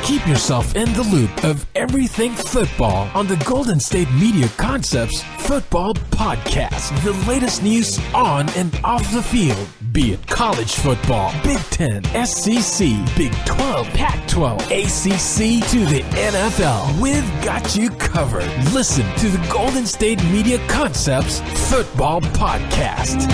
Keep yourself in the loop of everything football on the Golden State Media Concepts Football Podcast. The latest news on and off the field, be it college football, Big Ten, SEC, Big 12, Pac-12, ACC to the NFL. We've got you covered. Listen to the Golden State Media Concepts Football Podcast.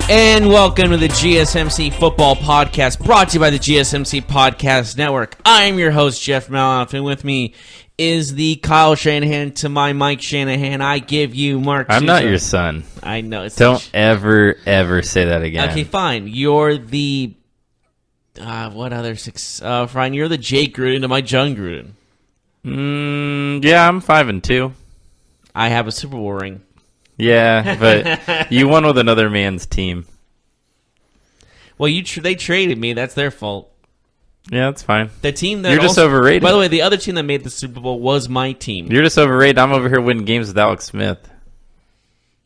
And welcome to the GSMC Football Podcast, brought to you by the GSMC Podcast Network. I am your host, Jeff Maloff, and with me is the Kyle Shanahan to my Mike Shanahan. I give you Marc. I'm not your son. I know. Don't ever say that again. Okay, fine. You're the... what other six? Fine, you're the Jake Gruden to my John Gruden. Yeah, I'm 5-2. I have a Super Bowl ring. Yeah, but you won with another man's team. Well, they traded me. That's their fault. Yeah, that's fine. The team that You're just overrated. By the way, the other team that made the Super Bowl was my team. You're just overrated. I'm over here winning games with Alex Smith.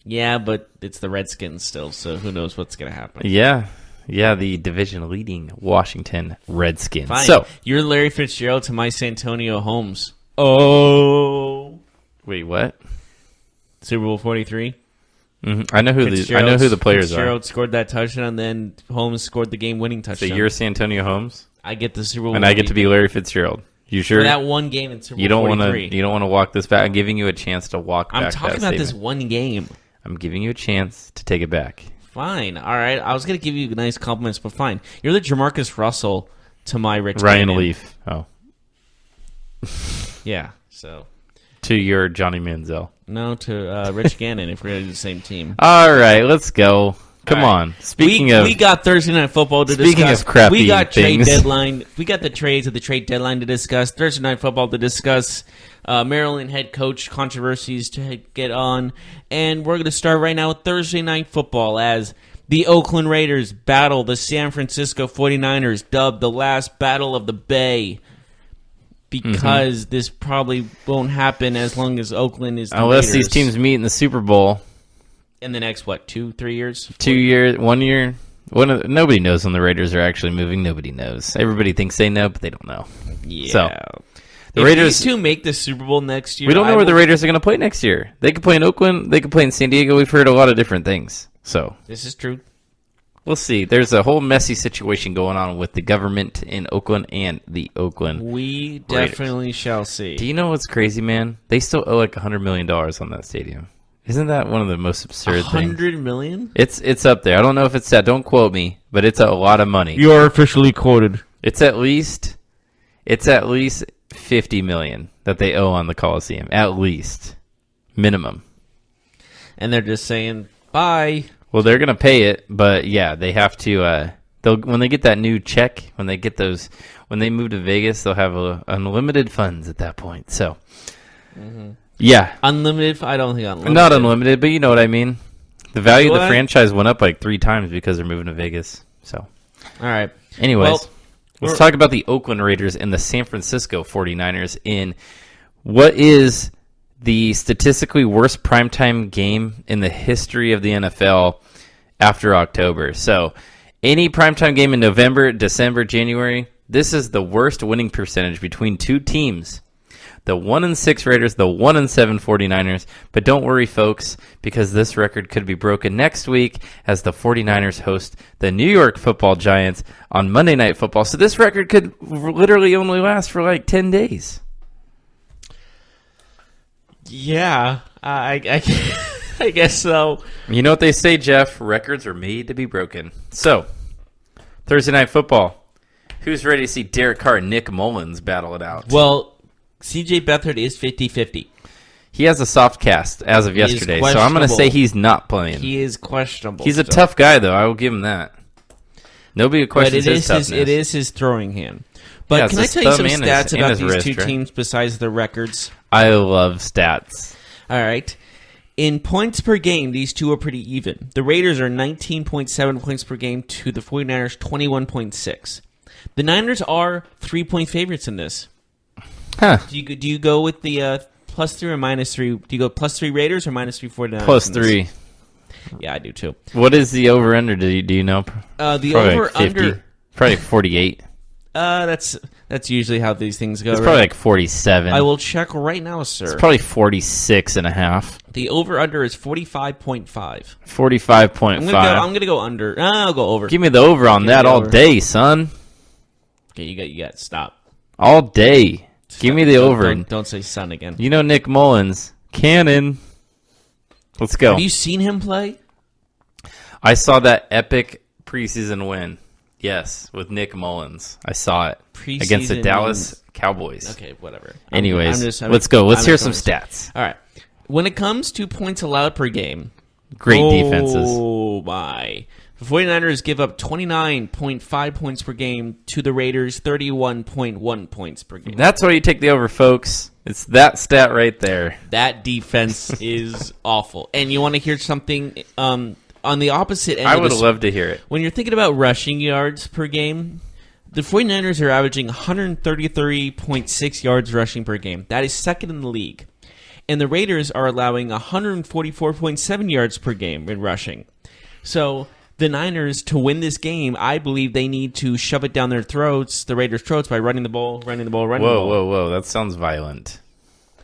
Yeah, but it's the Redskins still, so who knows what's going to happen. Yeah, the division-leading Washington Redskins. Fine. So you're Larry Fitzgerald to my Santonio Holmes. Oh. Wait, what? Super Bowl 43. Mm-hmm. I know who the players are. Fitzgerald scored that touchdown, and then Holmes scored the game-winning touchdown. So you're Santonio Holmes, I get the Super Bowl, and I get to be Larry Fitzgerald. You sure? For that one game in Super Bowl 43. You don't want to walk this back. I'm giving you a chance to walk back. I'm talking about this one game. I'm giving you a chance to take it back. Fine. All right. I was going to give you nice compliments, but fine. You're the Jamarcus Russell to my Rich Ryan Gannon. Leaf. Oh. Yeah. So. To your Johnny Manziel. No, to Rich Gannon if we're going to do the same team. All right, let's go. Come on. We got Thursday Night Football to discuss. Speaking of crappy we got things. trade deadline. We got the trades of the trade deadline to discuss. Thursday Night Football to discuss. Maryland head coach controversies to get on. And we're going to start right now with Thursday Night Football as the Oakland Raiders battle the San Francisco 49ers, dubbed the last battle of the Bay. Because this probably won't happen as long as Oakland is the Unless Raiders. these teams meet in the Super Bowl. In the next, 2-3 years? 2 years, 1 year. Nobody knows when the Raiders are actually moving. Nobody knows. Everybody thinks they know, but they don't know. Yeah. So, if Raiders, these two make the Super Bowl next year... we don't know where the Raiders are going to play next year. They could play in Oakland. They could play in San Diego. We've heard a lot of different things. So this is true. We'll see. There's a whole messy situation going on with the government in Oakland and the Oakland We Raiders. definitely shall see. Do you know what's crazy, man? They still owe like $100 million on that stadium. Isn't that one of the most absurd things? $100 million? It's up there. I don't know if it's that. Don't quote me, but it's a lot of money. You are officially quoted. It's at least $50 million that they owe on the Coliseum. At least. Minimum. And they're just saying, bye. Well, they're going to pay it, but yeah, they have to, when they get that new check, when they move to Vegas, they'll have unlimited funds at that point. So, yeah. Unlimited? I don't think unlimited. Not unlimited, but you know what I mean. The value of the franchise went up like 3 times because they're moving to Vegas. So, all right. Anyways, let's talk about the Oakland Raiders and the San Francisco 49ers in what is the statistically worst primetime game in the history of the NFL after October. So, any primetime game in November, December, January, this is the worst winning percentage between two teams. The 1-6 Raiders, the 1-7 49ers. But don't worry, folks, because this record could be broken next week as the 49ers host the New York Football Giants on Monday Night Football. So this record could literally only last for like 10 days. Yeah, I guess so. You know what they say, Jeff? Records are made to be broken. So, Thursday Night Football. Who's ready to see Derek Carr and Nick Mullins battle it out? Well, C.J. Beathard is 50-50. He has a soft cast as of yesterday, so I'm going to say he's not playing. He is questionable. He's a tough guy, though. I will give him that. Nobody questions his toughness. It is his throwing hand. But can I tell you some stats about these two teams besides their records? I love stats. All right. In points per game, these two are pretty even. The Raiders are 19.7 points per game to the 49ers 21.6. The Niners are 3-point favorites in this. Huh. Do you go with the +3 or -3? Do you go +3 Raiders or -3 49ers? +3. Yeah, I do too. What is the over/under? Do you know? The over/under probably 48. That's usually how these things go. It's probably like 47. I will check right now, sir. It's probably 46.5. The over/under is 45.5. 45.5. I'm gonna go under. I'll go over. Give me the over on that all day, son. Okay, you got stop. All day. Give me the over. Don't say son again. You know Nick Mullins. Cannon. Let's go. Have you seen him play? I saw that epic preseason win. Yes, with Nick Mullins. I saw it. Preseason against the Dallas Cowboys. Okay, whatever. Anyways, let's go. Let's hear some stats. All right. When it comes to points allowed per game. Great defenses. Oh, my. The 49ers give up 29.5 points per game to the Raiders, 31.1 points per game. That's why you take the over, folks. It's that stat right there. That defense is awful. And you want to hear something on the opposite end I of would love to hear it. When you're thinking about rushing yards per game, the 49ers are averaging 133.6 yards rushing per game. That is second in the league. And the Raiders are allowing 144.7 yards per game in rushing. So the Niners, to win this game, I believe they need to shove it down their throats, the Raiders' throats, by running the ball. Whoa. That sounds violent.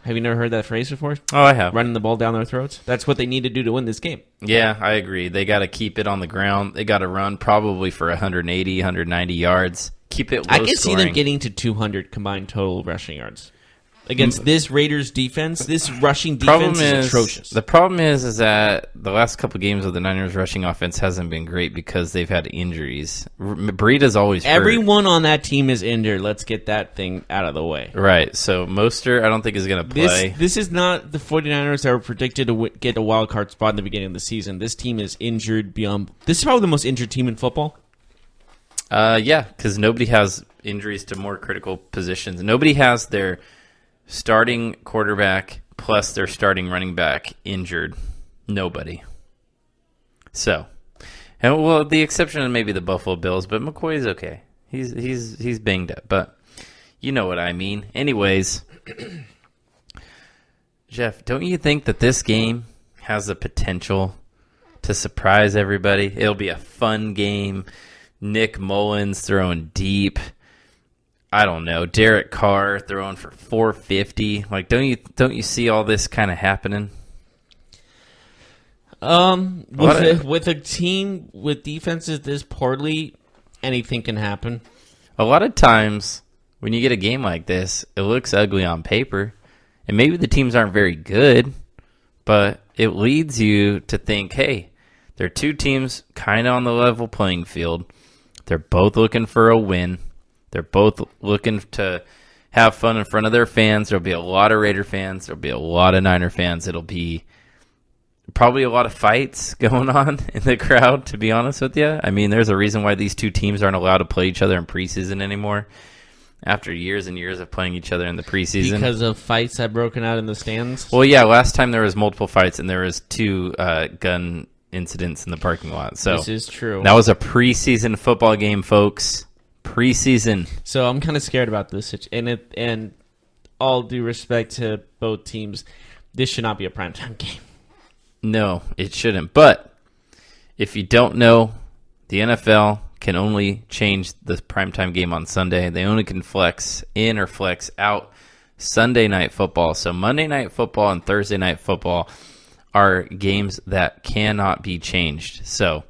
Have you never heard that phrase before? Oh, I have. Running the ball down their throats? That's what they need to do to win this game. Yeah, I agree. They got to keep it on the ground. They got to run probably for 180, 190 yards. Keep it low I can scoring. see them getting to 200 combined total rushing yards. Against this Raiders defense, this rushing defense is atrocious. The problem is that the last couple games of the Niners rushing offense hasn't been great because they've had injuries. Breeda's always hurt. Everyone on that team is injured. Let's get that thing out of the way. Right. So Mostert, I don't think is going to play. This is not the 49ers that were predicted to get a wild card spot in the beginning of the season. This team is injured beyond. This is probably the most injured team in football. Yeah, because nobody has injuries to more critical positions. Nobody has their starting quarterback plus their starting running back injured. Nobody. So, and well, the exception of maybe the Buffalo Bills, but McCoy's okay. He's banged up, but you know what I mean. Anyways, Jeff, don't you think that this game has the potential to surprise everybody? It'll be a fun game. Nick Mullins throwing deep. I don't know, Derek Carr throwing for 450. Like, don't you see all this kind of happening? With a team with defenses this poorly, anything can happen. A lot of times when you get a game like this, it looks ugly on paper, and maybe the teams aren't very good, but it leads you to think, hey, they're two teams kind of on the level playing field. They're both looking for a win. They're both looking to have fun in front of their fans. There'll be a lot of Raider fans. There'll be a lot of Niner fans. It'll be probably a lot of fights going on in the crowd, to be honest with you. I mean, there's a reason why these two teams aren't allowed to play each other in preseason anymore after years and years of playing each other in the preseason. Because of fights that broken out in the stands? Well, yeah, last time there was multiple fights and there was two gun incidents in the parking lot. So this is true. That was a preseason football game, folks. Preseason. So I'm kind of scared about this, and all due respect to both teams, this should not be a primetime game. No, it shouldn't. But if you don't know, the NFL can only change the primetime game on Sunday. They only can flex in or flex out Sunday night football. So Monday night football and Thursday night football are games that cannot be changed. So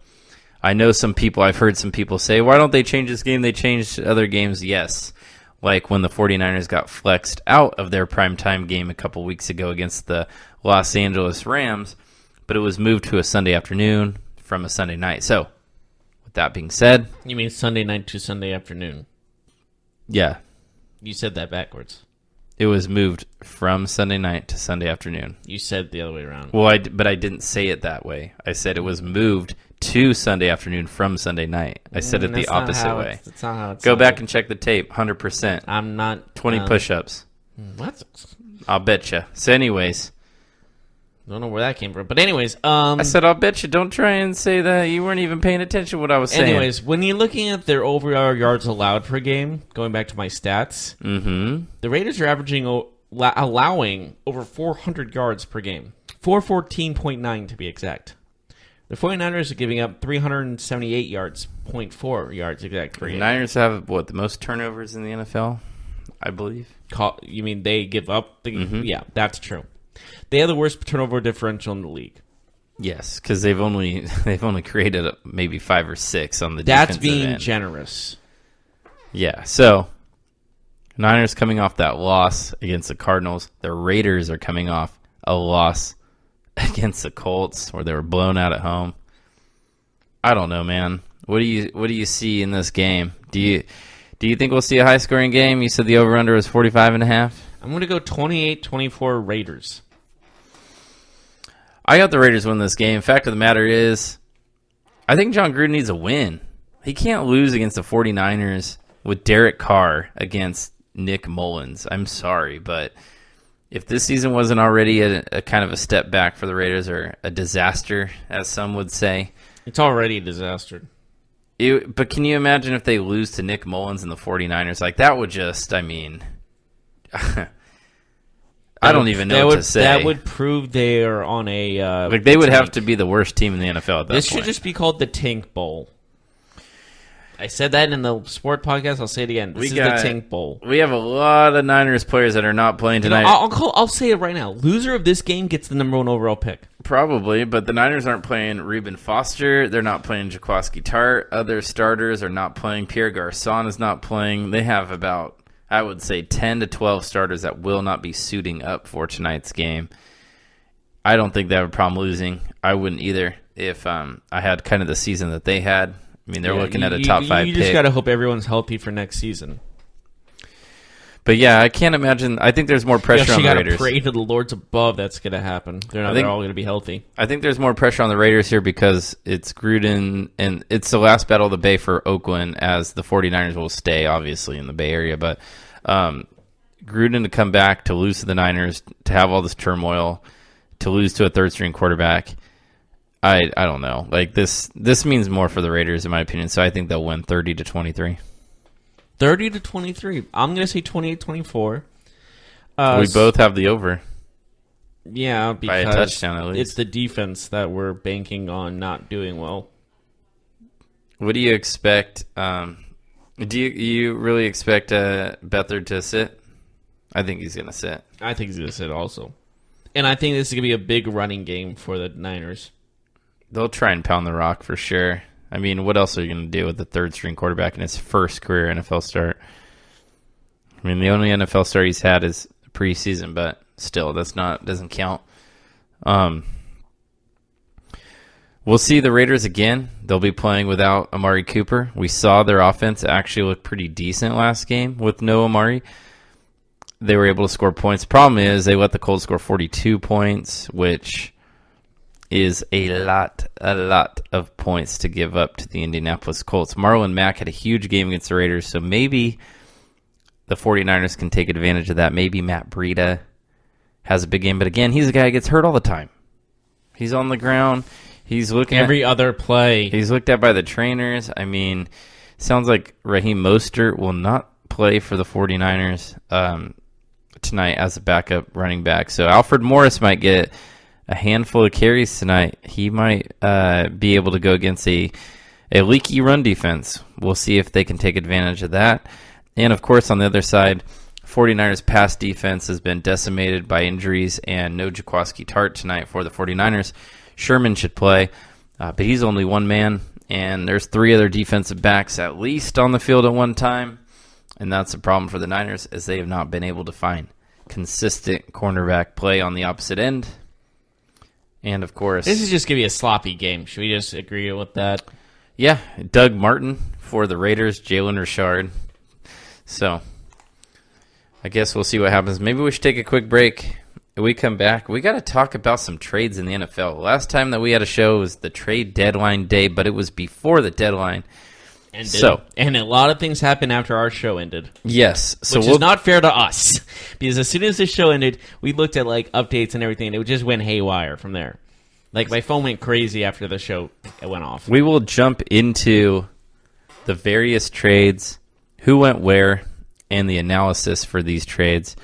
I know I've heard some people say, why don't they change this game? They changed other games. Yes. Like when the 49ers got flexed out of their primetime game a couple weeks ago against the Los Angeles Rams, but it was moved to a Sunday afternoon from a Sunday night. So with that being said. You mean Sunday night to Sunday afternoon? Yeah. You said that backwards. It was moved from Sunday night to Sunday afternoon. You said it the other way around. Well, but I didn't say it that way. I said it was moved to Sunday afternoon from Sunday night. I said it the opposite way. That's not how it's Go back and check the tape. 100%. I'm not 20 push-ups. What? I'll bet you. So, anyways, don't know where that came from, but anyways, I said I'll bet you. Don't try and say that you weren't even paying attention to what I was saying. Anyways, when you're looking at their overall yards allowed per game, going back to my stats, the Raiders are averaging allowing over 400 yards per game, 414.9 to be exact. The 49ers are giving up 378 yards, 0.4 yards exact per game. The Niners have, the most turnovers in the NFL, I believe? You mean they give up? Yeah, that's true. They have the worst turnover differential in the league. Yes, because they've only created maybe 5 or 6 on the defensive That's being end. generous. Yeah, so Niners coming off that loss against the Cardinals. The Raiders are coming off a loss against the Colts, where they were blown out at home. I don't know, man. What do you see in this game? Do you think we'll see a high-scoring game? You said the over-under was 45.5? I'm going to go 28-24 Raiders. I got the Raiders win this game. Fact of the matter is, I think John Gruden needs a win. He can't lose against the 49ers with Derek Carr against Nick Mullins. I'm sorry, but if this season wasn't already a kind of a step back for the Raiders, or a disaster, as some would say. It's already a disaster. But can you imagine if they lose to Nick Mullins and the 49ers? Like, that would just, I don't even know what to say. That would prove they are on a... they would have to be the worst team in the NFL at that point. This should just be called the Tank Bowl. I said that in the sport podcast. I'll say it again. This is the Tank Bowl. We have a lot of Niners players that are not playing tonight. I'll say it right now. Loser of this game gets the number 1 overall pick. Probably, but the Niners aren't playing Reuben Foster. They're not playing Jaquiski Tart. Other starters are not playing. Pierre Garçon is not playing. They have about, I would say, 10 to 12 starters that will not be suiting up for tonight's game. I don't think they have a problem losing. I wouldn't either if I had kind of the season that they had. I mean, they're looking at a top 5 pick. You just got to hope everyone's healthy for next season. But yeah, I can't imagine. I think there's more pressure on the Raiders. You got to pray to the lords above that's going to happen. They're all going to be healthy. I think there's more pressure on the Raiders here because it's Gruden, and it's the last battle of the Bay for Oakland, as the 49ers will stay, obviously, in the Bay Area. But Gruden to come back, to lose to the Niners, to have all this turmoil, to lose to a third-string quarterback, I don't know. Like, this means more for the Raiders, in my opinion, so I think they'll win 30-23. 30-23. I'm going to say 28-24. We both have the over. Yeah, because by a touchdown at least. It's the defense that we're banking on not doing well. What do you expect? Do you really expect Beathard to sit? I think he's going to sit. I think he's going to sit also. And I think this is going to be a big running game for the Niners. They'll try and pound the rock for sure. I mean, what else are you going to do with the third-string quarterback in his first career NFL start? I mean, the only NFL start he's had is preseason, but still, doesn't count. We'll see the Raiders again. They'll be playing without Amari Cooper. We saw their offense actually look pretty decent last game with no Amari. They were able to score points. The problem is they let the Colts score 42 points, which is a lot of points to give up to the Indianapolis Colts. Marlon Mack had a huge game against the Raiders, so maybe the 49ers can take advantage of that. Maybe Matt Breida has a big game, but again, he's a guy who gets hurt all the time. He's on the ground. He's looking every other play. He's looked at by the trainers. I mean, sounds like Raheem Mostert will not play for the 49ers tonight as a backup running back. So Alfred Morris might get a handful of carries tonight. He might be able to go against a leaky run defense. We'll see if they can take advantage of that. And, of course, on the other side, 49ers pass defense has been decimated by injuries, and no Jaquiski Tart tonight for the 49ers. Sherman should play, but he's only one man, and there's 3 other defensive backs at least on the field at one time, and that's a problem for the Niners, as they have not been able to find consistent cornerback play on the opposite end. And, of course, this is just going to be a sloppy game. Should we just agree with that? Yeah, Doug Martin for the Raiders, Jalen Richard. So, I guess we'll see what happens. Maybe we should take a quick break. When we come back, we got to talk about some trades in the NFL. Last time that we had a show was the trade deadline day, but it was before the deadline. And a lot of things happened after our show ended. Yes. So which is not fair to us. Because as soon as the show ended, we looked at like updates and everything, and it just went haywire from there. Like my phone went crazy after the show went off. We will jump into the various trades, who went where, and the analysis for these trades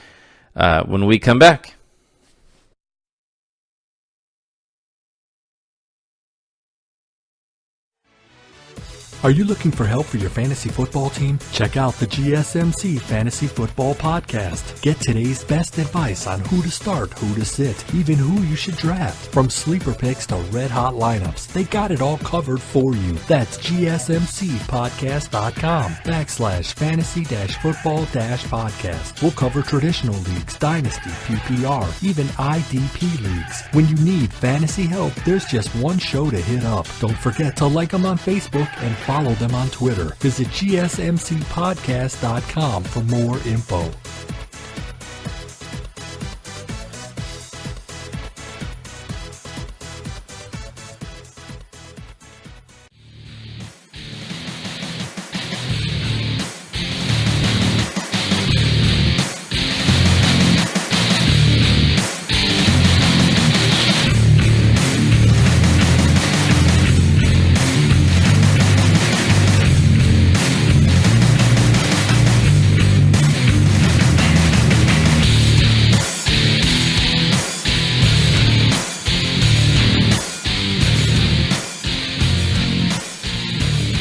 when we come back. Are you looking for help for your fantasy football team? Check out the GSMC Fantasy Football Podcast. Get today's best advice on who to start, who to sit, even who you should draft. From sleeper picks to red-hot lineups, they got it all covered for you. That's GSMCpodcast.com/fantasy-football-podcast. We'll cover traditional leagues, dynasty, PPR, even IDP leagues. When you need fantasy help, there's just one show to hit up. Don't forget to like them on Facebook and follow them on Twitter. Visit GSMCpodcast.com for more info.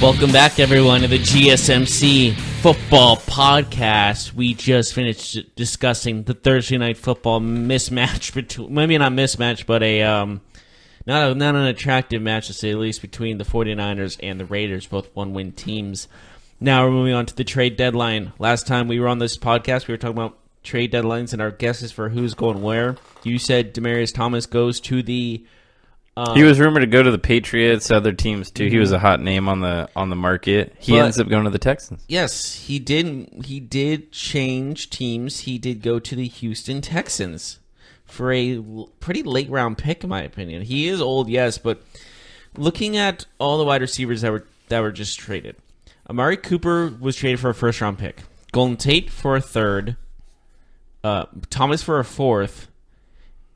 Welcome back, everyone, to the GSMC Football Podcast. We just finished discussing the Thursday Night Football mismatch between, maybe not mismatch, but not an attractive match to say the least, between the 49ers and the Raiders, both one-win teams. Now we're moving on to the trade deadline. Last time we were on this podcast, we were talking about trade deadlines and our guesses for who's going where. You said Demaryius Thomas goes to the... he was rumored to go to the Patriots, other teams too. He was a hot name on the market. He ends up going to the Texans. Yes, he did. He did change teams. He did go to the Houston Texans for a pretty late round pick, in my opinion. He is old, yes, but looking at all the wide receivers that were just traded, Amari Cooper was traded for a first round pick. Golden Tate for a third. Thomas for a fourth.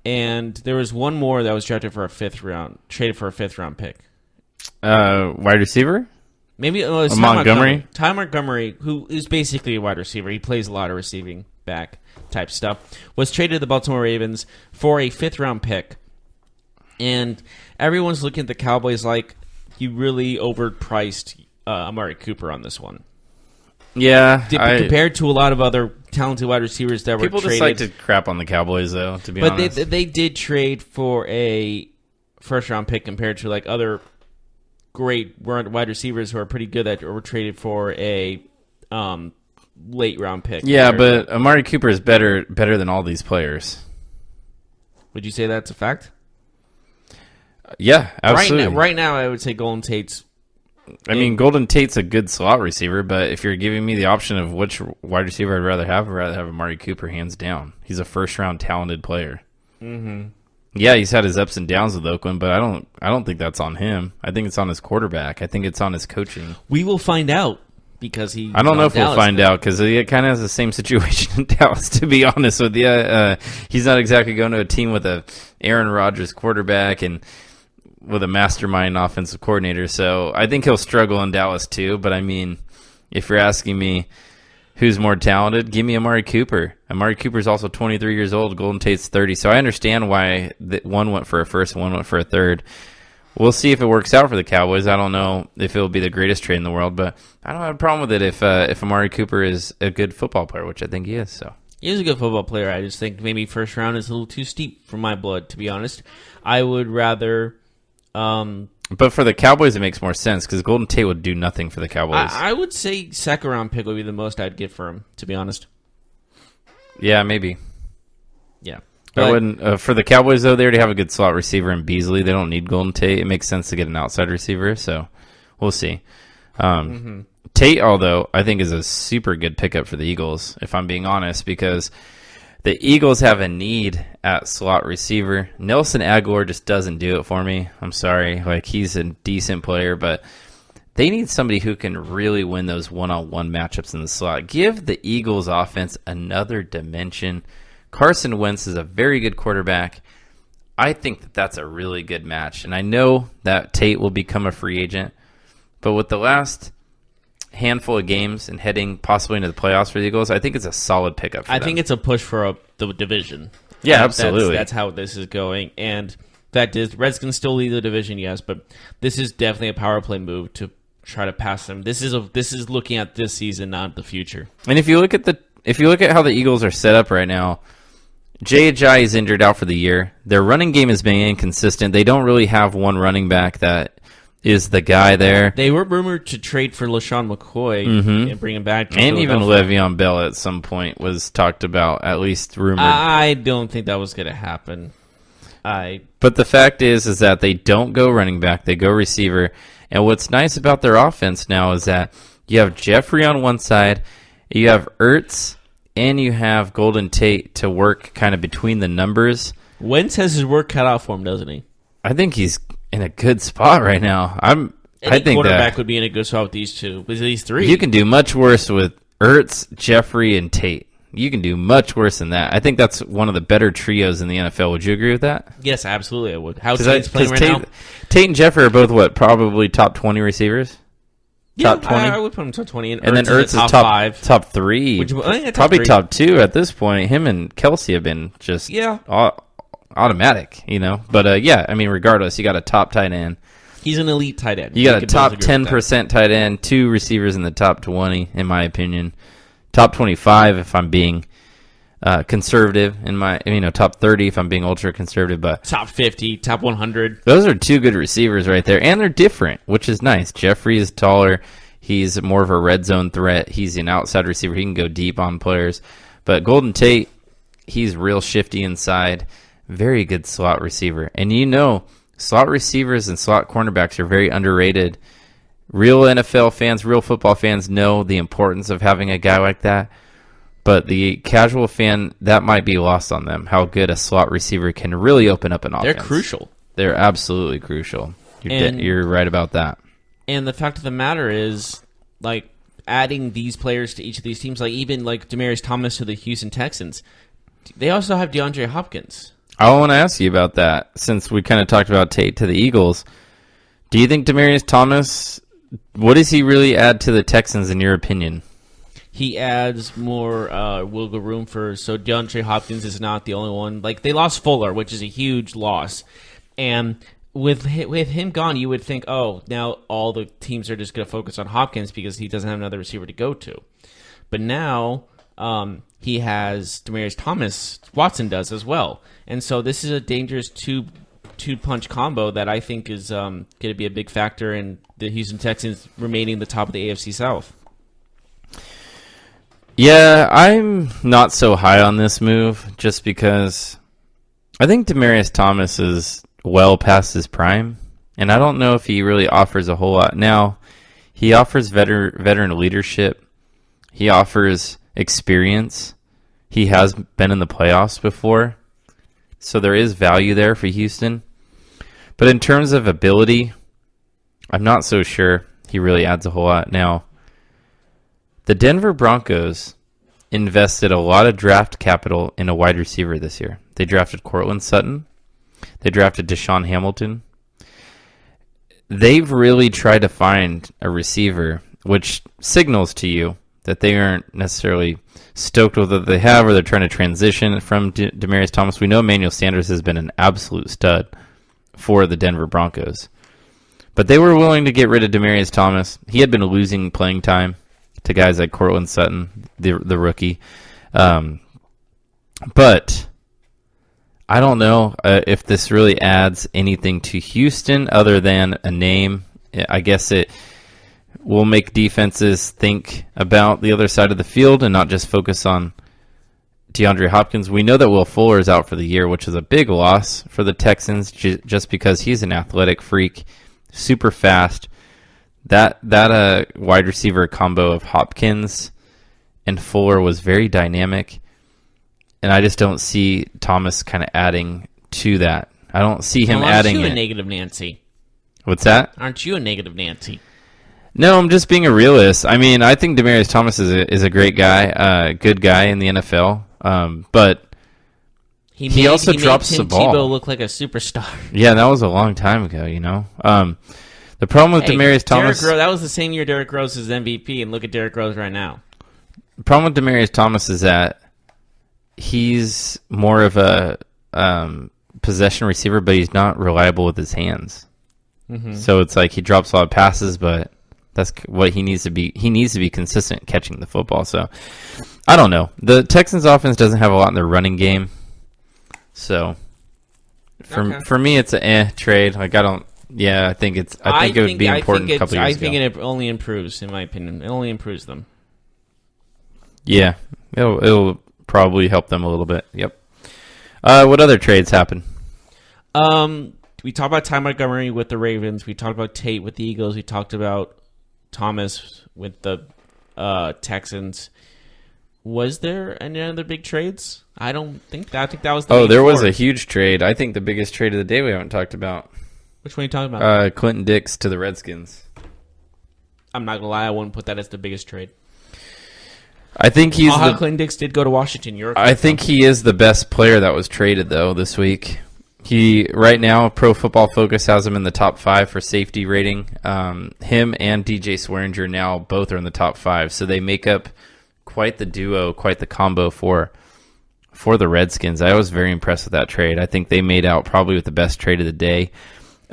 And there was one more that was traded for a fifth round pick. Wide receiver? Maybe it was Montgomery. Ty Montgomery, who is basically a wide receiver. He plays a lot of receiving back type stuff. Was traded to the Baltimore Ravens for a fifth round pick. And everyone's looking at the Cowboys like you really overpriced Amari Cooper on this one. Yeah. Compared to a lot of other talented wide receivers that were traded. People just like to crap on the Cowboys, though, to be honest. But they did trade for a first-round pick compared to like other great wide receivers who are pretty good that were traded for a late-round pick. Yeah, but Amari Cooper is better than all these players. Would you say that's a fact? Yeah, absolutely. Right now, I would say Golden Tate's... I mean, Golden Tate's a good slot receiver, but if you're giving me the option of which wide receiver I'd rather have Amari Cooper, hands down. He's a first-round talented player. Mm-hmm. Yeah, he's had his ups and downs with Oakland, but I don't think that's on him. I think it's on his quarterback. I think it's on his coaching. We will find out because he. I don't know if we'll find out because he kind of has the same situation in Dallas. To be honest with you, he's not exactly going to a team with a Aaron Rodgers quarterback and with a mastermind offensive coordinator. So I think he'll struggle in Dallas too. But I mean, if you're asking me who's more talented, give me Amari Cooper. Amari Cooper's also 23 years old. Golden Tate's 30. So I understand why one went for a first and one went for a third. We'll see if it works out for the Cowboys. I don't know if it'll be the greatest trade in the world, but I don't have a problem with it if Amari Cooper is a good football player, which I think he is. So he is a good football player. I just think maybe first round is a little too steep for my blood, to be honest. I would rather... but for the Cowboys, it makes more sense because Golden Tate would do nothing for the Cowboys. I would say second round pick would be the most I'd get for him, to be honest. Yeah, maybe. Yeah. I wouldn't. For the Cowboys, though, they already have a good slot receiver in Beasley. They don't need Golden Tate. It makes sense to get an outside receiver, so we'll see. Tate, although, I think is a super good pickup for the Eagles, if I'm being honest, because the Eagles have a need at slot receiver. Nelson Aguilar just doesn't do it for me. I'm sorry. Like, he's a decent player, but they need somebody who can really win those one-on-one matchups in the slot. Give the Eagles offense another dimension. Carson Wentz is a very good quarterback. I think that that's a really good match. And I know that Tate will become a free agent, but with the last handful of games and heading possibly into the playoffs for the Eagles, I think it's a solid pickup for them. I think it's a push for the division. Yeah, absolutely. That's how this is going. And that is, Redskins still lead the division, yes, but this is definitely a power play move to try to pass them. This is looking at this season, not the future. And if you look at how the Eagles are set up right now, Jai is injured out for the year. Their running game has been inconsistent. They don't really have one running back that is the guy there. They were rumored to trade for LaShawn McCoy and bring him back. And even Le'Veon Bell at some point was talked about, at least rumored. I don't think that was going to happen. But the fact is that they don't go running back. They go receiver. And what's nice about their offense now is that you have Jeffrey on one side, you have Ertz, and you have Golden Tate to work kind of between the numbers. Wentz has his work cut out for him, doesn't he? I think he's in a good spot right now. I think quarterback would be in a good spot with these two, with these three. You can do much worse with Ertz, Jeffrey, and Tate. You can do much worse than that. I think that's one of the better trios in the NFL. Would you agree with that? Yes, absolutely, I would. How's Tate's playing right now? Tate and Jeffrey are both, probably top 20 receivers? Yeah, top 20? I would put him top 20. And then Ertz is top 5. Top 3. Probably top 2 at this point. Him and Kelsey have been just automatic, But, regardless, you got a top tight end. He's an elite tight end. You got a top 10% tight end, 2 receivers in the top 20, in my opinion. Top 25 if I'm being conservative, top 30 if I'm being ultra conservative, but top 50, top 100. Those are 2 good receivers right there, and they're different, which is nice. Jeffrey is taller. He's more of a red zone threat. He's an outside receiver. He can go deep on players. But Golden Tate, he's real shifty inside. Very good slot receiver. And slot receivers and slot cornerbacks are very underrated. Real NFL fans, real football fans know the importance of having a guy like that. But the casual fan, that might be lost on them, how good a slot receiver can really open up an offense. They're crucial. They're absolutely crucial. You're right about that. And the fact of the matter is, adding these players to each of these teams, even Demaryius Thomas to the Houston Texans, they also have DeAndre Hopkins. I want to ask you about that, since we kind of talked about Tate to the Eagles. Do you think Demaryius Thomas, what does he really add to the Texans, in your opinion? He adds more wiggle room so DeAndre Hopkins is not the only one. They lost Fuller, which is a huge loss. And with him gone, you would think, now all the teams are just going to focus on Hopkins because he doesn't have another receiver to go to. But now he has Demaryius Thomas. Watson does as well. And so this is a dangerous two-punch combo that I think is going to be a big factor in the Houston Texans remaining the top of the AFC South. Yeah, I'm not so high on this move just because I think Demaryius Thomas is well past his prime, and I don't know if he really offers a whole lot. Now, he offers veteran leadership. He offers experience. He has been in the playoffs before, so there is value there for Houston. But in terms of ability, I'm not so sure he really adds a whole lot. Now, the Denver Broncos invested a lot of draft capital in a wide receiver this year. They drafted Courtland Sutton. They drafted Deshaun Hamilton. They've really tried to find a receiver, which signals to you that they aren't necessarily stoked with what they have, or they're trying to transition from Demaryius Thomas. We know Emmanuel Sanders has been an absolute stud for the Denver Broncos. But they were willing to get rid of Demaryius Thomas. He had been losing playing time to guys like Courtland Sutton, the rookie. But I don't know if this really adds anything to Houston other than a name. I guess it will make defenses think about the other side of the field and not just focus on DeAndre Hopkins. We know that Will Fuller is out for the year, which is a big loss for the Texans just because he's an athletic freak, super fast. that wide receiver combo of Hopkins and Fuller was very dynamic, and I just don't see Thomas kind of adding to that. I don't see him adding Aren't you it. a negative Nancy? What's that? Aren't you a negative Nancy? No, I'm just being a realist. I mean, I think Demaryius Thomas is a great guy, good guy in the NFL, but he also drops the ball. Tebow look like a superstar. Yeah, that was a long time ago, you know. The problem with Demaryius Thomas... that was the same year Derrick Rose is MVP, and look at Derrick Rose right now. The problem with Demaryius Thomas is that he's more of a possession receiver, but he's not reliable with his hands. Mm-hmm. So it's like he drops a lot of passes, but that's what he needs to be. He needs to be consistent catching the football. So I don't know. The Texans offense doesn't have a lot in their running game. So for me, it's a trade. Like I think it would be important a couple years ago. I think it only improves, in my opinion. It only improves them. Yeah, it'll probably help them a little bit. Yep. What other trades happen? We talked about Ty Montgomery with the Ravens. We talked about Tate with the Eagles. We talked about Thomas with the Texans. Was there any other big trades? I don't think that. I think that was the there was a huge trade. I think the biggest trade of the day we haven't talked about. Which one are you talking about? Clinton Dix to the Redskins. I'm not going to lie. I wouldn't put that as the biggest trade. I think Clinton Dix did go to Washington. I think he is the best player that was traded, though, this week. He right now, Pro Football Focus has him in the top 5 for safety rating. Him and DJ Swearinger now both are in the top 5, so they make up quite the duo, quite the combo for the Redskins. I was very impressed with that trade. I think they made out probably with the best trade of the day.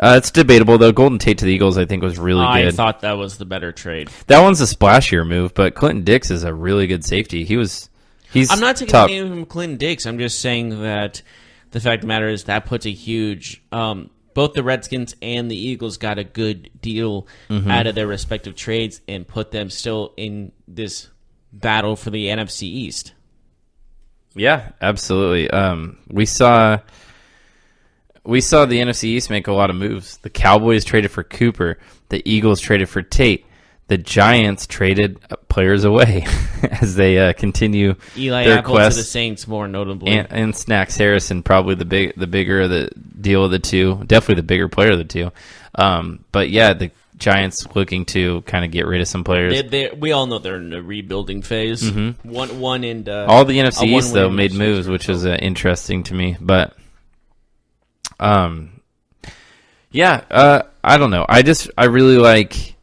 It's debatable, though. Golden Tate to the Eagles, I think, was really good. I thought that was the better trade. That one's a splashier move, but Clinton Dix is a really good safety. I'm not taking anything from Clinton Dix. I'm just saying that the fact of the matter is that puts a huge... both the Redskins and the Eagles got a good deal out of their respective trades and put them still in this battle for the NFC East. Yeah, absolutely. We saw the NFC East make a lot of moves. The Cowboys traded for Cooper. The Eagles traded for Tate. The Giants traded players away as they continue Eli their Apple quest. To the Saints, more notably, and Snacks Harrison, probably the bigger of the deal of the two. Definitely the bigger player of the two. But yeah, the Giants looking to kind of get rid of some players. We all know they're in a rebuilding phase. Mm-hmm. One and all the NFC East though made moves, which is interesting to me. But I don't know. I really like.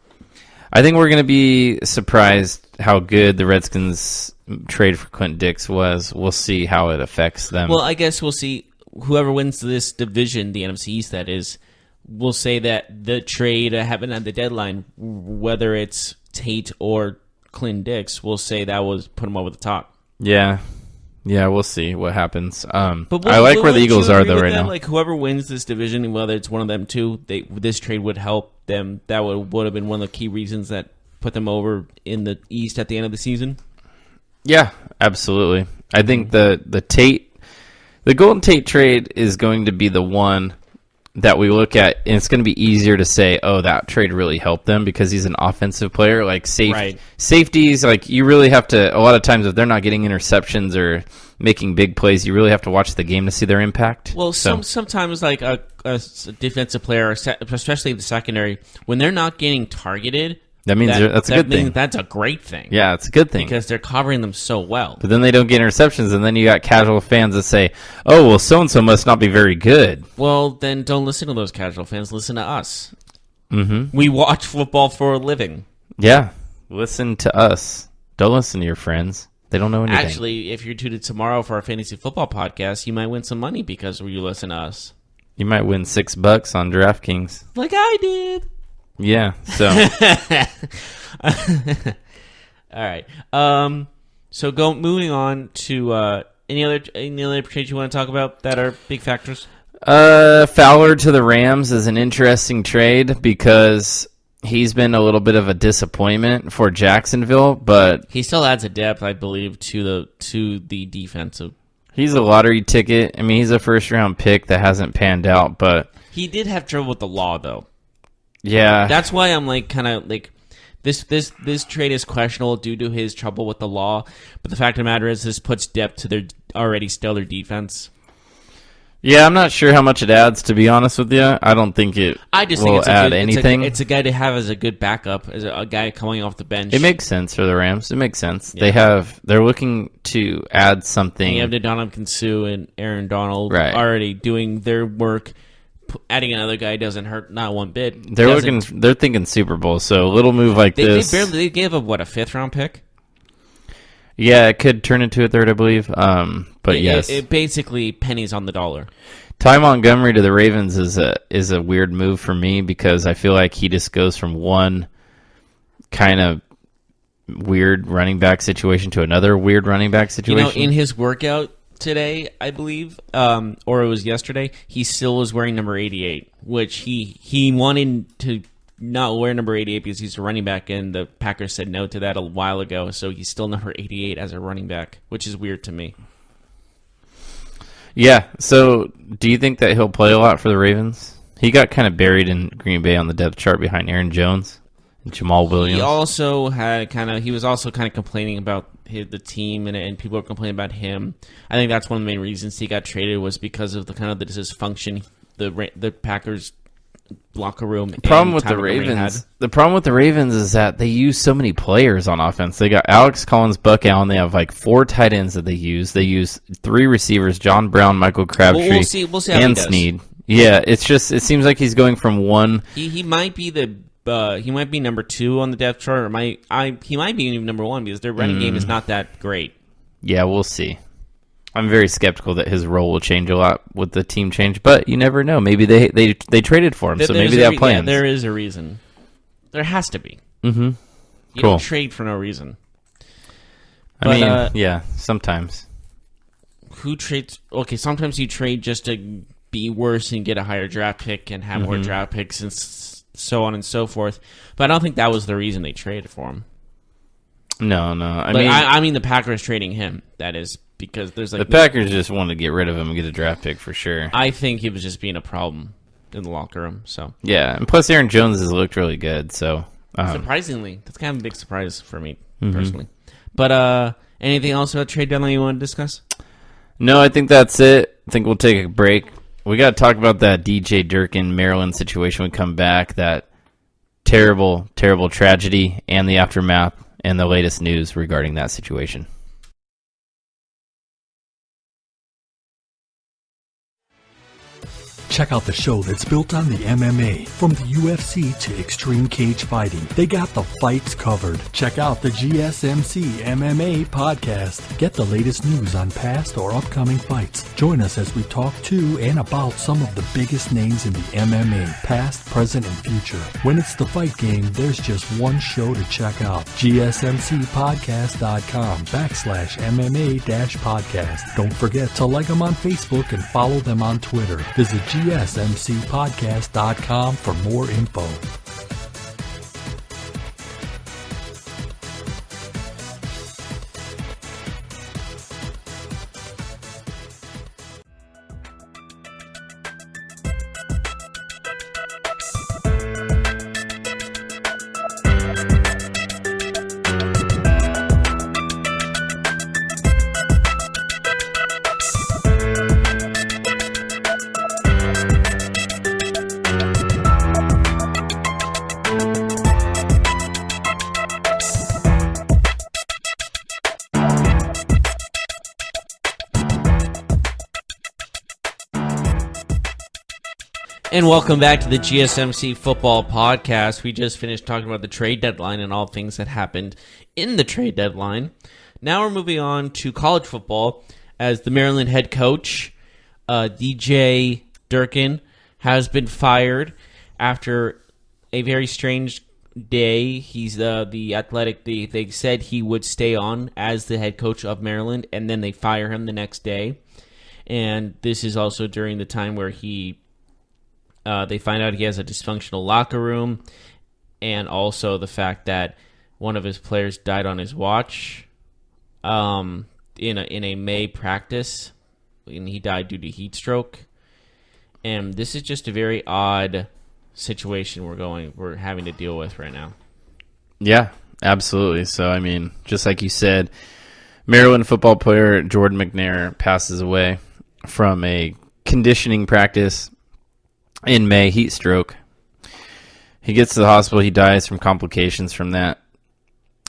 I think we're going to be surprised how good the Redskins trade for Clinton Dix was. We'll see how it affects them. Well, I guess we'll see. Whoever wins this division, the NFC East, that is, will say that the trade happened at the deadline, whether it's Tate or Clinton Dix, we'll say that was put him over the top. Yeah, we'll see what happens. But I like where the Eagles are, though, right now. Like, whoever wins this division, whether it's one of them two, this trade would help them. That would have been one of the key reasons that put them over in the East at the end of the season. Yeah, absolutely. I think the Golden Tate trade is going to be the one that we look at, and it's going to be easier to say, oh, that trade really helped them because he's an offensive player. Like safeties, like you really have to, a lot of times if they're not getting interceptions or making big plays, you really have to watch the game to see their impact. Well, sometimes like a defensive player, especially the secondary, when they're not getting targeted, that's a good thing. That's a great thing. Yeah, it's a good thing. Because they're covering them so well. But then they don't get interceptions, and then you got casual fans that say, oh, well, so-and-so must not be very good. Well, then don't listen to those casual fans. Listen to us. Mm-hmm. We watch football for a living. Yeah, listen to us. Don't listen to your friends. They don't know anything. Actually, if you're tuned in tomorrow for our fantasy football podcast, you might win some money because you listen to us. You might win $6 on DraftKings. Like I did. Yeah, so. All right. So moving on to any other trades you want to talk about that are big factors? Fowler to the Rams is an interesting trade because he's been a little bit of a disappointment for Jacksonville, but he still adds a depth, I believe, to the defensive. He's a lottery ticket. I mean, he's a first-round pick that hasn't panned out, but he did have trouble with the law, though. Yeah. That's why I'm like kind of like this trade is questionable due to his trouble with the law. But the fact of the matter is, this puts depth to their already stellar defense. Yeah, I'm not sure how much it adds, to be honest with you. I don't think it will add anything. It's a guy to have as a good backup, as a guy coming off the bench. It makes sense for the Rams. It makes sense. Yeah. They're looking to add something. You have Ndamukong Suh and Aaron Donald Right. already doing their work. Adding another guy doesn't hurt, not one bit. They're thinking Super Bowl, so a little move like this. They gave up, what, a 5th-round pick? Yeah, it could turn into a third, I believe. But yes. It basically pennies on the dollar. Ty Montgomery to the Ravens is a weird move for me because I feel like he just goes from one kind of weird running back situation to another weird running back situation. In his workout today, I believe, or it was yesterday, he still was wearing number 88, which he wanted to not wear number 88 because he's a running back, and the Packers said no to that a while ago, so he's still number 88 as a running back, which is weird to me. Yeah, so do you think that he'll play a lot for the Ravens? He got kind of buried in Green Bay on the depth chart behind Aaron Jones and Jamal Williams. He was also kind of complaining about the team, and people were complaining about him. I think that's one of the main reasons he got traded was because of the kind of the dysfunction the Packers locker room. The problem with the Ravens is that they use so many players on offense. They got Alex Collins, Buck Allen. They have like 4 tight ends that they use. They use 3 receivers: John Brown, Michael Crabtree, we'll see how and he does. Snead. Yeah, it seems like he's going from one. He might be he might be number 2 on the depth chart, or he might be even number 1 because their running game is not that great. Yeah, we'll see. I'm very skeptical that his role will change a lot with the team change, but you never know. Maybe they traded for him, so maybe they have plans. Yeah, there is a reason. There has to be. Mm-hmm. You don't trade for no reason. Yeah, sometimes. Who trades? Okay, sometimes you trade just to be worse and get a higher draft pick and have more draft picks and so on and so forth. But I don't think that was the reason they traded for him. No. I mean the Packers trading him. That is because there's like the Packers just wanted to get rid of him and get a draft pick for sure. I think he was just being a problem in the locker room. So yeah, and plus Aaron Jones has looked really good. So surprisingly, that's kind of a big surprise for me personally. But anything else about trade deadline you want to discuss? No, I think that's it. I think we'll take a break. We got to talk about that DJ Durkin Maryland situation. We come back, that terrible, terrible tragedy, and the aftermath, and the latest news regarding that situation. Check out the show that's built on the MMA. From the UFC to extreme cage fighting, they got the fights covered. Check out the GSMC MMA podcast. Get the latest news on past or upcoming fights. Join us as we talk to and about some of the biggest names in the MMA, past, present, and future. When it's the fight game, there's just one show to check out. GSMCpodcast.com/MMA-podcast. Don't forget to like them on Facebook and follow them on Twitter. Visit GSMCpodcast.com for more info. And welcome back to the GSMC Football Podcast. We just finished talking about the trade deadline and all things that happened in the trade deadline. Now we're moving on to college football as the Maryland head coach, DJ Durkin, has been fired after a very strange day. He's the Athletic. They said he would stay on as the head coach of Maryland, and then they fire him the next day. And this is also during the time where they find out he has a dysfunctional locker room, and also the fact that one of his players died on his watch in a May practice, and he died due to heat stroke. And this is just a very odd situation we're having to deal with right now. Yeah, absolutely. So, I mean, just like you said, Maryland football player Jordan McNair passes away from a conditioning practice in May, heat stroke. He gets to the hospital. He dies from complications from that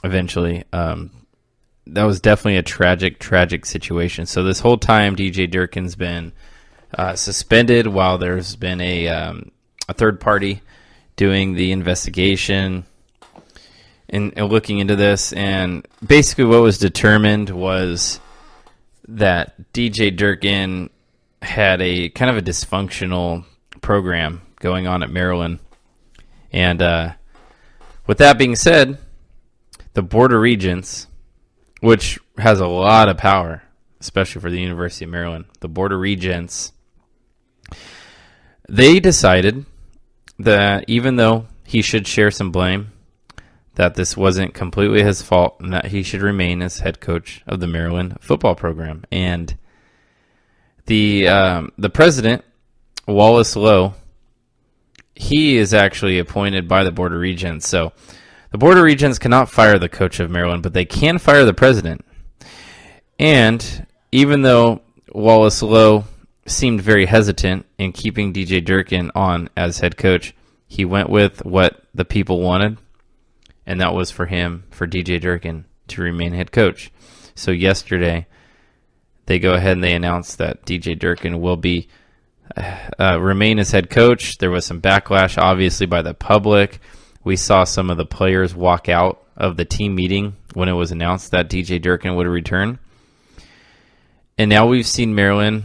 eventually. That was definitely a tragic situation. So this whole time, DJ Durkin's been suspended while there's been a third party doing the investigation and looking into this. And basically what was determined was that DJ Durkin had a kind of a dysfunctional program going on at Maryland. And with that being said, the Board of Regents, which has a lot of power, especially for the University of Maryland, the Board of Regents, they decided that even though he should share some blame, that this wasn't completely his fault and that he should remain as head coach of the Maryland football program. And the president, Wallace Lowe, he is actually appointed by the Board of Regents. So the Board of Regents cannot fire the coach of Maryland, but they can fire the president. And even though Wallace Lowe seemed very hesitant in keeping DJ Durkin on as head coach, he went with what the people wanted, and that was for DJ Durkin to remain head coach. So yesterday, they go ahead and they announced that DJ Durkin will be remain as head coach. There was some backlash, obviously, by the public. We saw some of the players walk out of the team meeting when it was announced that DJ Durkin would return. And now we've seen Maryland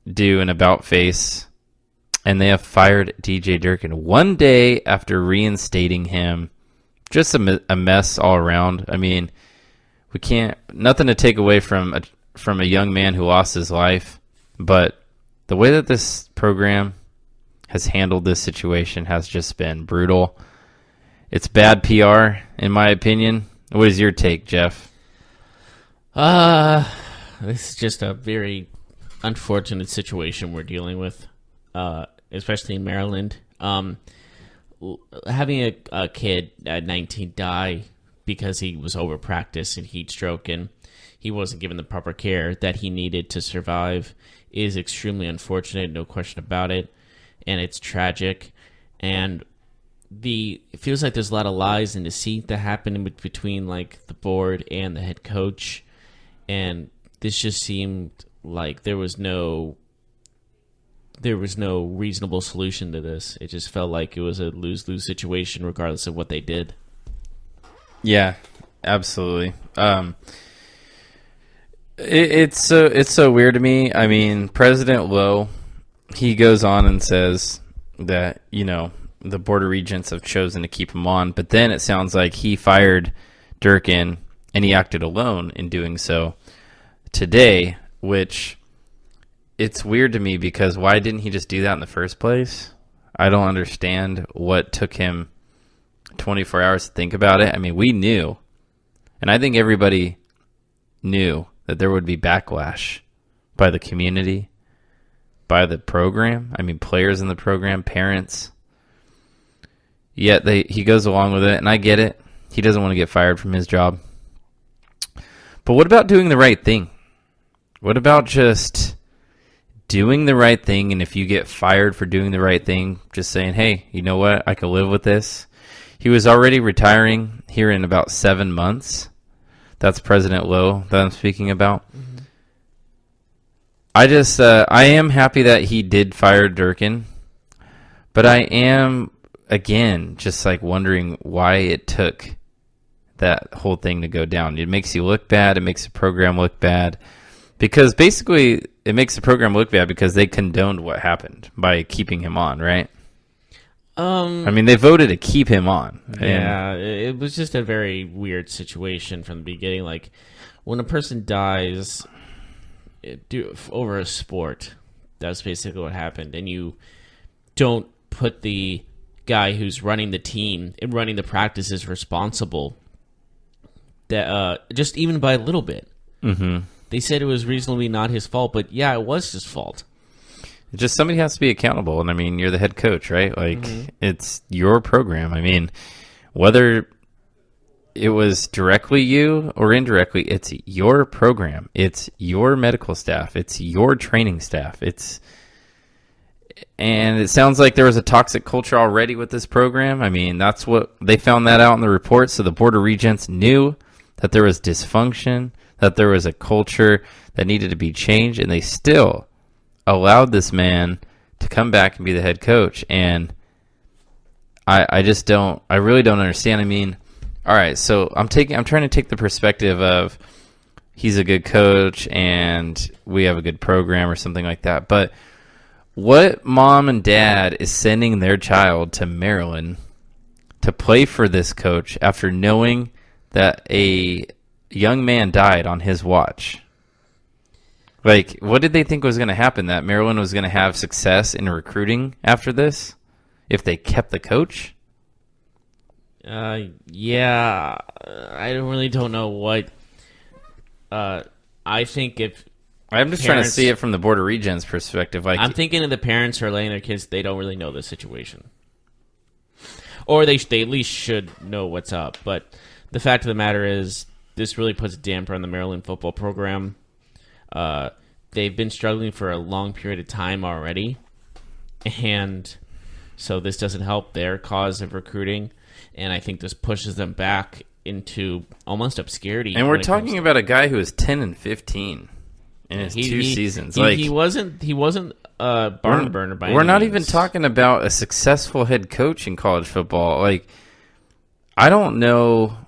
do an about face, and they have fired DJ Durkin 1 day after reinstating him. Just a mess all around. I mean, nothing to take away from a young man who lost his life, but the way that this program has handled this situation has just been brutal. It's bad PR, in my opinion. What is your take, Jeff? This is just a very unfortunate situation we're dealing with, especially in Maryland. Having a kid at 19 die because he was over practice and heat stroke and he wasn't given the proper care that he needed to survive is extremely unfortunate, no question about it, and it's tragic. And it feels like there's a lot of lies and deceit that happen in between like the board and the head coach, and this just seemed like there was no reasonable solution to this. It just felt like it was a lose-lose situation regardless of what they did. Yeah, absolutely. It's so weird to me. I mean, President Lowe, he goes on and says that, the Board of Regents have chosen to keep him on, but then it sounds like he fired Durkin and he acted alone in doing so today, which it's weird to me because why didn't he just do that in the first place? I don't understand what took him 24 hours to think about it. I mean, we knew, and I think everybody knew that there would be backlash by the community, by the program. I mean, players in the program, parents. Yet he goes along with it, and I get it. He doesn't want to get fired from his job. But what about doing the right thing? What about just doing the right thing, and if you get fired for doing the right thing, just saying, hey, you know what? I can live with this. He was already retiring here in about 7 months. That's President Lowe that I'm speaking about. Mm-hmm. I am happy that he did fire Durkin, but I am, again, just like wondering why it took that whole thing to go down. It makes you look bad. It makes the program look bad. Because basically, it makes the program look bad because they condoned what happened by keeping him on, right? I mean, they voted to keep him on. Yeah, it was just a very weird situation from the beginning. Like, when a person dies over a sport, that's basically what happened. And you don't put the guy who's running the team and running the practices responsible, that just even by a little bit. Mm-hmm. They said it was reasonably not his fault, but yeah, it was his fault. Just somebody has to be accountable. And I mean, you're the head coach, right? Like, it's your program. I mean, whether it was directly you or indirectly, it's your program. It's your medical staff. It's your training staff. And it sounds like there was a toxic culture already with this program. I mean, that's what they found that out in the report. So the Board of Regents knew that there was dysfunction, that there was a culture that needed to be changed, and they still allowed this man to come back and be the head coach. And I really don't understand. I mean, all right, so I'm trying to take the perspective of he's a good coach and we have a good program or something like that. But what mom and dad is sending their child to Maryland to play for this coach after knowing that a young man died on his watch? Like, what did they think was going to happen? That Maryland was going to have success in recruiting after this if they kept the coach? Yeah, I don't know what. I think if I'm just trying to see it from the Board of Regents' perspective. Like, I'm thinking of the parents who are letting their kids, they don't really know the situation, or they at least should know what's up. But the fact of the matter is, this really puts a damper on the Maryland football program. They've been struggling for a long period of time already, and so this doesn't help their cause of recruiting. And I think this pushes them back into almost obscurity. And we're talking about a guy who is 10-15 in his two seasons. He wasn't a barn burner by any means. We're not even talking about a successful head coach in college football. Like, I don't know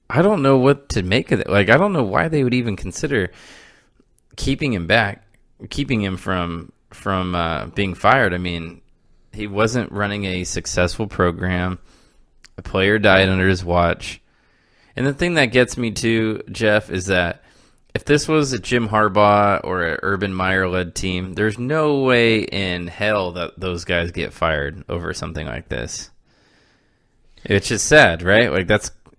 what to make of it. Like, I don't know why they would even consider keeping him from being fired. I mean, he wasn't running a successful program. A player died under his watch. And the thing that gets me to, Jeff, is that if this was a Jim Harbaugh or an Urban Meyer-led team, there's no way in hell that those guys get fired over something like this. It's just sad, right? Like,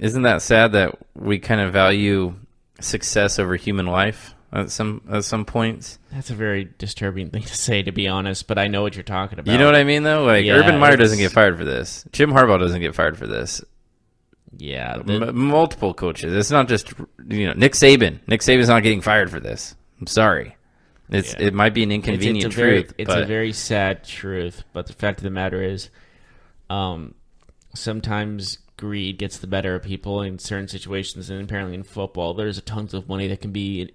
isn't that sad that we kind of value success over human life at some points? That's a very disturbing thing to say, to be honest, but I know what you're talking about. You know what I mean, though? Like, yeah, Urban Meyer doesn't get fired for this. Jim Harbaugh doesn't get fired for this. Yeah. Multiple coaches. It's not just, Nick Saban. Nick Saban's not getting fired for this. I'm sorry. It might be an inconvenient truth. It's a very sad truth, but the fact of the matter is, sometimes greed gets the better of people in certain situations, and apparently in football, there's tons of money that can be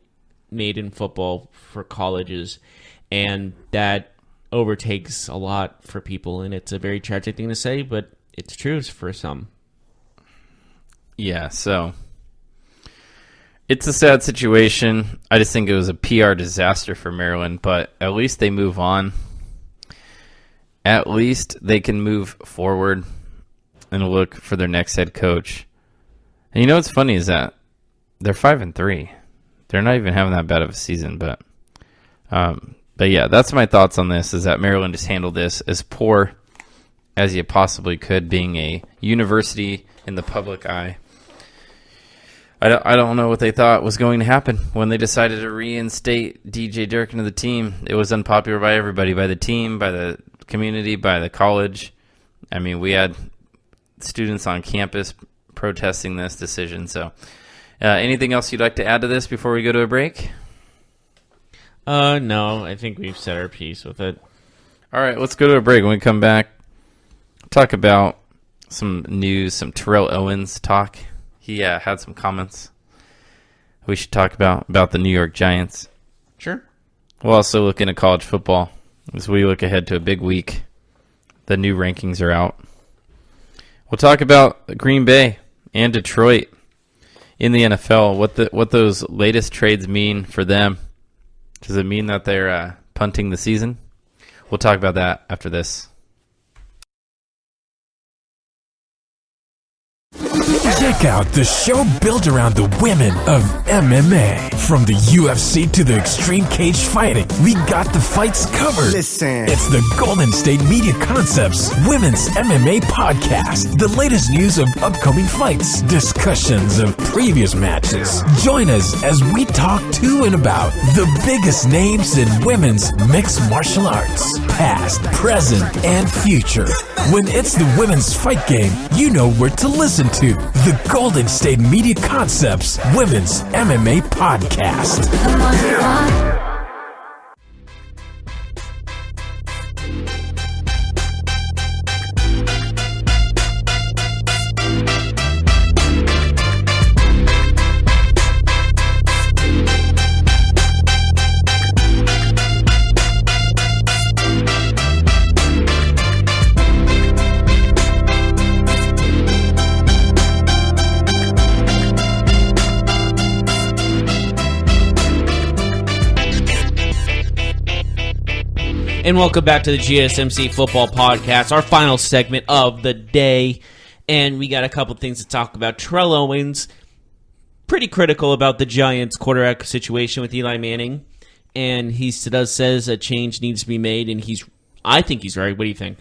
made in football for colleges, and that overtakes a lot for people, and it's a very tragic thing to say, but it's true for some. Yeah, so it's a sad situation. I just think it was a PR disaster for Maryland, but at least they move on. At least they can move forward and look for their next head coach. And you know what's funny is that they're 5-3. They're not even having that bad of a season, but yeah, that's my thoughts on this. Is that Maryland just handled this as poor as you possibly could, being a university in the public eye. I don't know what they thought was going to happen when they decided to reinstate DJ Dirk into the team. It was unpopular by everybody, by the team, by the community, by the college. I mean, we had students on campus protesting this decision. So anything else you'd like to add to this before we go to a break? No, I think we've said our piece with it. All right, let's go to a break. When we come back, talk about some news, some Terrell Owens talk. He had some comments we should talk about the New York Giants. Sure. We'll also look into college football as we look ahead to a big week. The new rankings are out. We'll talk about Green Bay and Detroit in the NFL, what those latest trades mean for them. Does it mean that they're punting the season? We'll talk about that after this. Check out the show built around the women of MMA. From the UFC to the extreme cage fighting, we got the fights covered. Listen. It's the Golden State Media Concepts Women's MMA Podcast. The latest news of upcoming fights, discussions of previous matches. Join us as we talk to and about the biggest names in women's mixed martial arts, past, present, and future. When it's the women's fight game, you know where to listen to. The Golden State Media Concepts Women's MMA Podcast. And welcome back to the GSMC Football Podcast, our final segment of the day. And we got a couple things to talk about. Terrell Owens, pretty critical about the Giants' quarterback situation with Eli Manning. And he says a change needs to be made, and I think he's right. What do you think?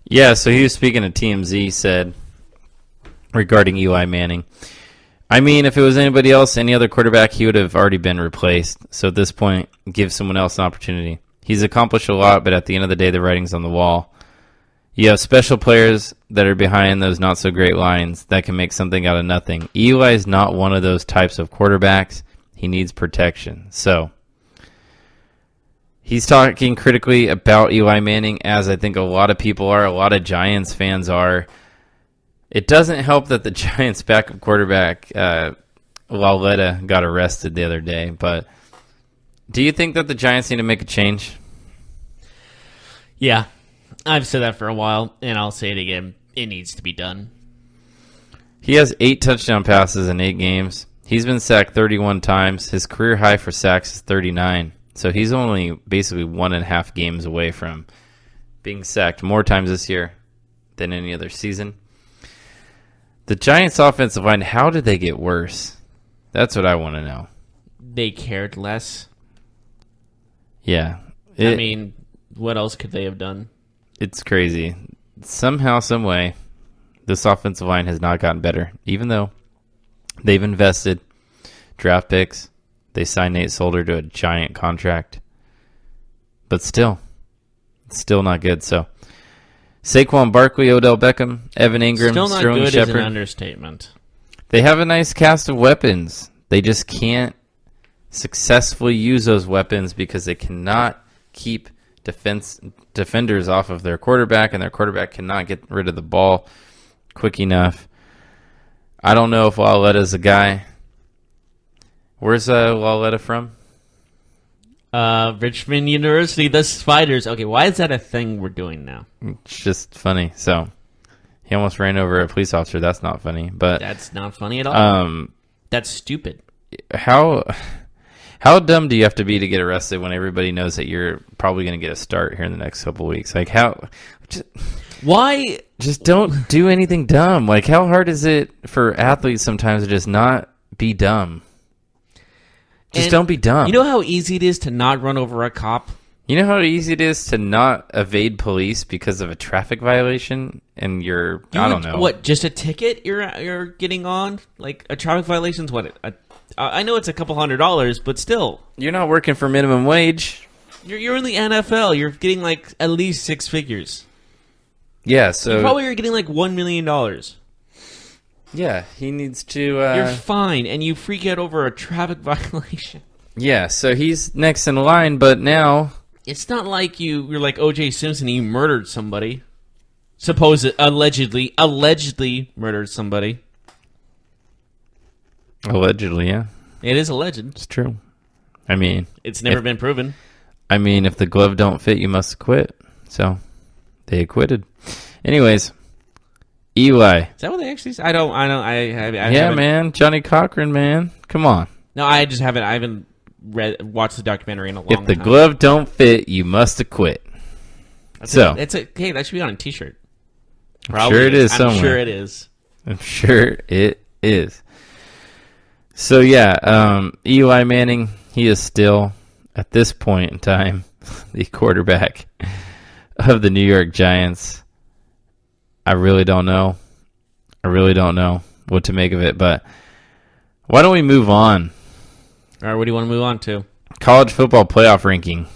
Yeah, so he was speaking to TMZ, said, regarding Eli Manning, I mean, if it was anybody else, any other quarterback, he would have already been replaced. So at this point, give someone else an opportunity. He's accomplished a lot, but at the end of the day, the writing's on the wall. You have special players that are behind those not-so-great lines that can make something out of nothing. Eli is not one of those types of quarterbacks. He needs protection. So he's talking critically about Eli Manning, as I think a lot of people are, a lot of Giants fans are. It doesn't help that the Giants' backup quarterback, Lauletta, got arrested the other day, but do you think that the Giants need to make a change? Yeah, I've said that for a while, and I'll say it again. It needs to be done. He has 8 touchdown passes in 8 games. He's been sacked 31 times. His career high for sacks is 39. So he's only basically 1.5 games away from being sacked more times this year than any other season. The Giants' offensive line, how did they get worse? That's what I want to know. They cared less. Yeah. I mean, what else could they have done? It's crazy. Somehow, some way, this offensive line has not gotten better, even though they've invested draft picks. They signed Nate Solder to a giant contract. But still, it's still not good. So, Saquon Barkley, Odell Beckham, Evan Ingram, still not Sterling good Shepard. is an understatement. They have a nice cast of weapons. They just can't successfully use those weapons because they cannot keep defenders off of their quarterback, and their quarterback cannot get rid of the ball quick enough. I don't know if Lauletta's a guy. Where's Lauletta from? Richmond University, the Spiders. Okay, why is that a thing we're doing now? It's just funny. So he almost ran over a police officer. That's not funny, but That's not funny at all. That's stupid. How dumb do you have to be to get arrested when everybody knows that you're probably going to get a start here in the next couple of weeks? Like, Why? Just don't do anything dumb. Like, how hard is it for athletes sometimes to just not be dumb? Just don't be dumb. You know how easy it is to not run over a cop? You know how easy it is to not evade police because of a traffic violation, and I don't know. What, just a ticket you're getting on? Like, a traffic violation's what? I know it's a couple $100, but still. You're not working for minimum wage. You're in the NFL. You're getting, like, at least 6 figures. Yeah, so You probably are getting, like, $1 million. Yeah, he needs to... You're fine, and you freak out over a traffic violation. Yeah, so he's next in line, but now... It's not like you're like O.J. Simpson and you murdered somebody. Allegedly murdered somebody. Allegedly, yeah. It is alleged. It's true. I mean... It's never been proven. I mean, if the glove don't fit, you must acquit. So, they acquitted. Anyways, Eli. Is that what they actually say? I Yeah, haven't, man. Johnny Cochran, man. Come on. No, I haven't watched the documentary in a long time. If the glove don't fit, you must acquit. Hey, that should be on a t-shirt. I'm sure it is somewhere. I'm sure it is. I'm sure it is. So, yeah, Eli Manning, he is still, at this point in time, the quarterback of the New York Giants. I really don't know. What to make of it, but why don't we move on? All right, what do you want to move on to? College football playoff ranking.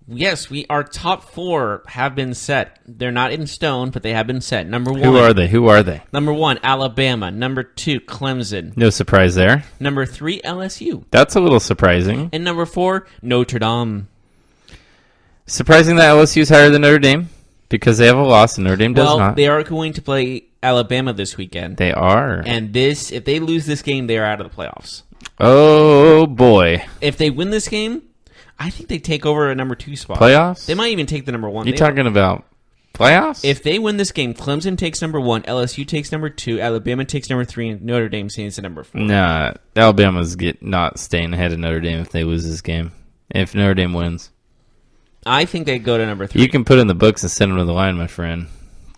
Yes, our top 4 have been set. They're not in stone, but they have been set. Number 1. Who are they? Number 1, Alabama. Number 2, Clemson. No surprise there. Number 3, LSU. That's a little surprising. And number 4, Notre Dame. Surprising that LSU is higher than Notre Dame because they have a loss and Notre Dame does not. They are going to play Alabama this weekend. They are. And if they lose this game, they are out of the playoffs. Oh, boy. If they win this game, I think they take over a number 2 spot. Playoffs? They might even take the number 1. You talking about playoffs? If they win this game, Clemson takes number 1, LSU takes number 2, Alabama takes number 3, and Notre Dame stays at number 4. Nah, Alabama's not staying ahead of Notre Dame if they lose this game. If Notre Dame wins. I think they go to number 3. You can put in the books and send them to the line, my friend,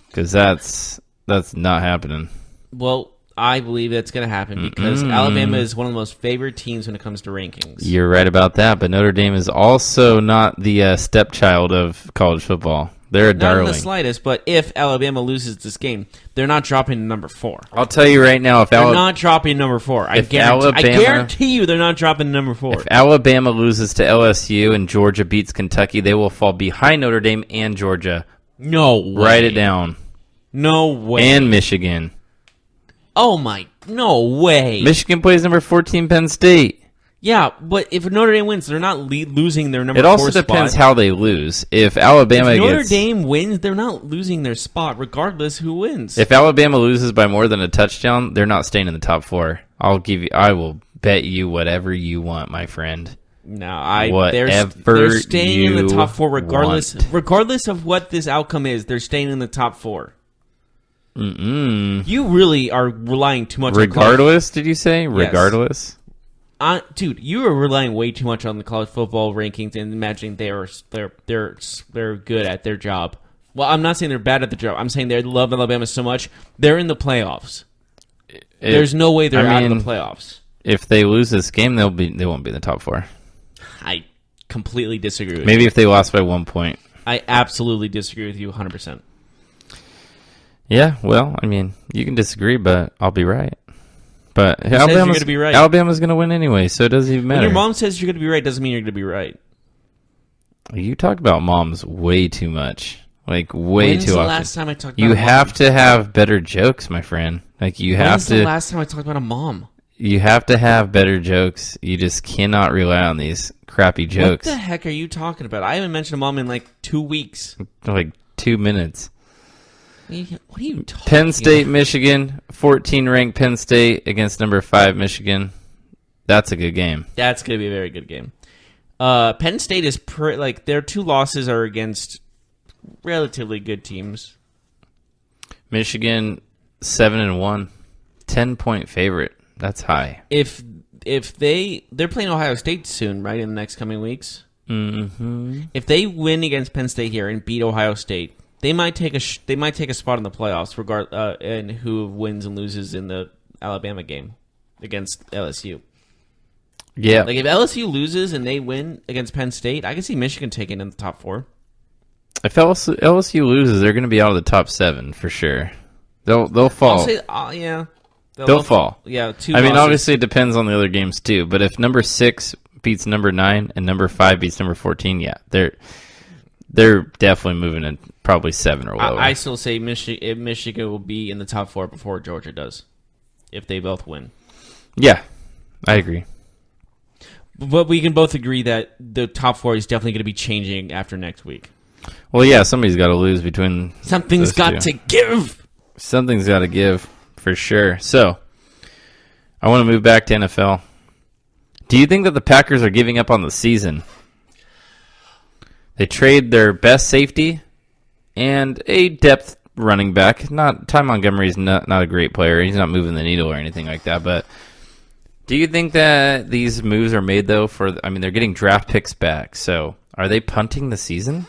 because that's not happening. Well, I believe that's going to happen because Alabama is one of the most favored teams when it comes to rankings. You're right about that, but Notre Dame is also not the stepchild of college football. They're a darling. Not in the slightest, but if Alabama loses this game, they're not dropping to number 4. I'll tell you right now, if they're not dropping number 4. I guarantee you they're not dropping to number 4. If Alabama loses to LSU and Georgia beats Kentucky, they will fall behind Notre Dame and Georgia. No way. Write it down. No way. And Michigan. No way. Michigan plays number 14 Penn State. Yeah, but if Notre Dame wins, they're not losing their number 4 spot. It also depends how they lose. If Notre Dame wins, they're not losing their spot, regardless who wins. If Alabama loses by more than a touchdown, they're not staying in the top 4. I will bet you whatever you want, my friend. No, they're staying in the top 4 regardless of what this outcome is. They're staying in the top 4. You really are relying too much. Regardless, did you say? Yes. Regardless. Dude, you are relying way too much on the college football rankings and imagining they're good at their job. Well, I'm not saying they're bad at the job. I'm saying they love Alabama so much they're in the playoffs. There's no way they're out of the playoffs. If they lose this game, they won't be in the top 4. I completely disagree with you. Maybe if they lost by 1 point. I absolutely disagree with you 100%. Yeah, well, I mean, you can disagree, but I'll be right. But Alabama's going to be right. Alabama's going to win anyway, so it doesn't even matter. When your mom says you're going to be right, doesn't mean you're going to be right. You talk about moms way too much. Like, way When's too often. When's the last time I talked about You a have mom? to have better jokes, my friend. Like, you have to. When's the last time I talked about a mom? You have to have better jokes. You just cannot rely on these crappy jokes. What the heck are you talking about? I haven't mentioned a mom in like 2 weeks. Like 2 minutes. What are you talking Penn State, about? Michigan, 14-ranked Penn State against number 5 Michigan. That's a good game. That's going to be a very good game. Penn State is their 2 losses are against relatively good teams. Michigan 7-1, 10-point favorite. That's high. If they're playing Ohio State soon, right, in the next coming weeks. Mm-hmm. If they win against Penn State here and beat Ohio State, they might take a spot in the playoffs, and who wins and loses in the Alabama game against LSU. Yeah, like if LSU loses and they win against Penn State, I can see Michigan taking in the top 4. If LSU loses, they're going to be out of the top 7 for sure. They'll fall. I'll say, yeah, they'll fall. Yeah, 2 I mean, losses. obviously it depends on the other games too. But if number 6 beats number 9 and number 5 beats number 14, yeah, they're definitely moving in probably 7 or lower. I still say Michigan will be in the top 4 before Georgia does, if they both win. Yeah, I agree. But we can both agree that the top 4 is definitely going to be changing after next week. Well, yeah, somebody's got to lose between. Something's got to give. Something's got to give for sure. So, I want to move back to NFL. Do you think that the Packers are giving up on the season? They trade their best safety and a depth running back. Ty Montgomery's not a great player. He's not moving the needle or anything like that. But do you think that these moves are made, though, they're getting draft picks back. So are they punting the season?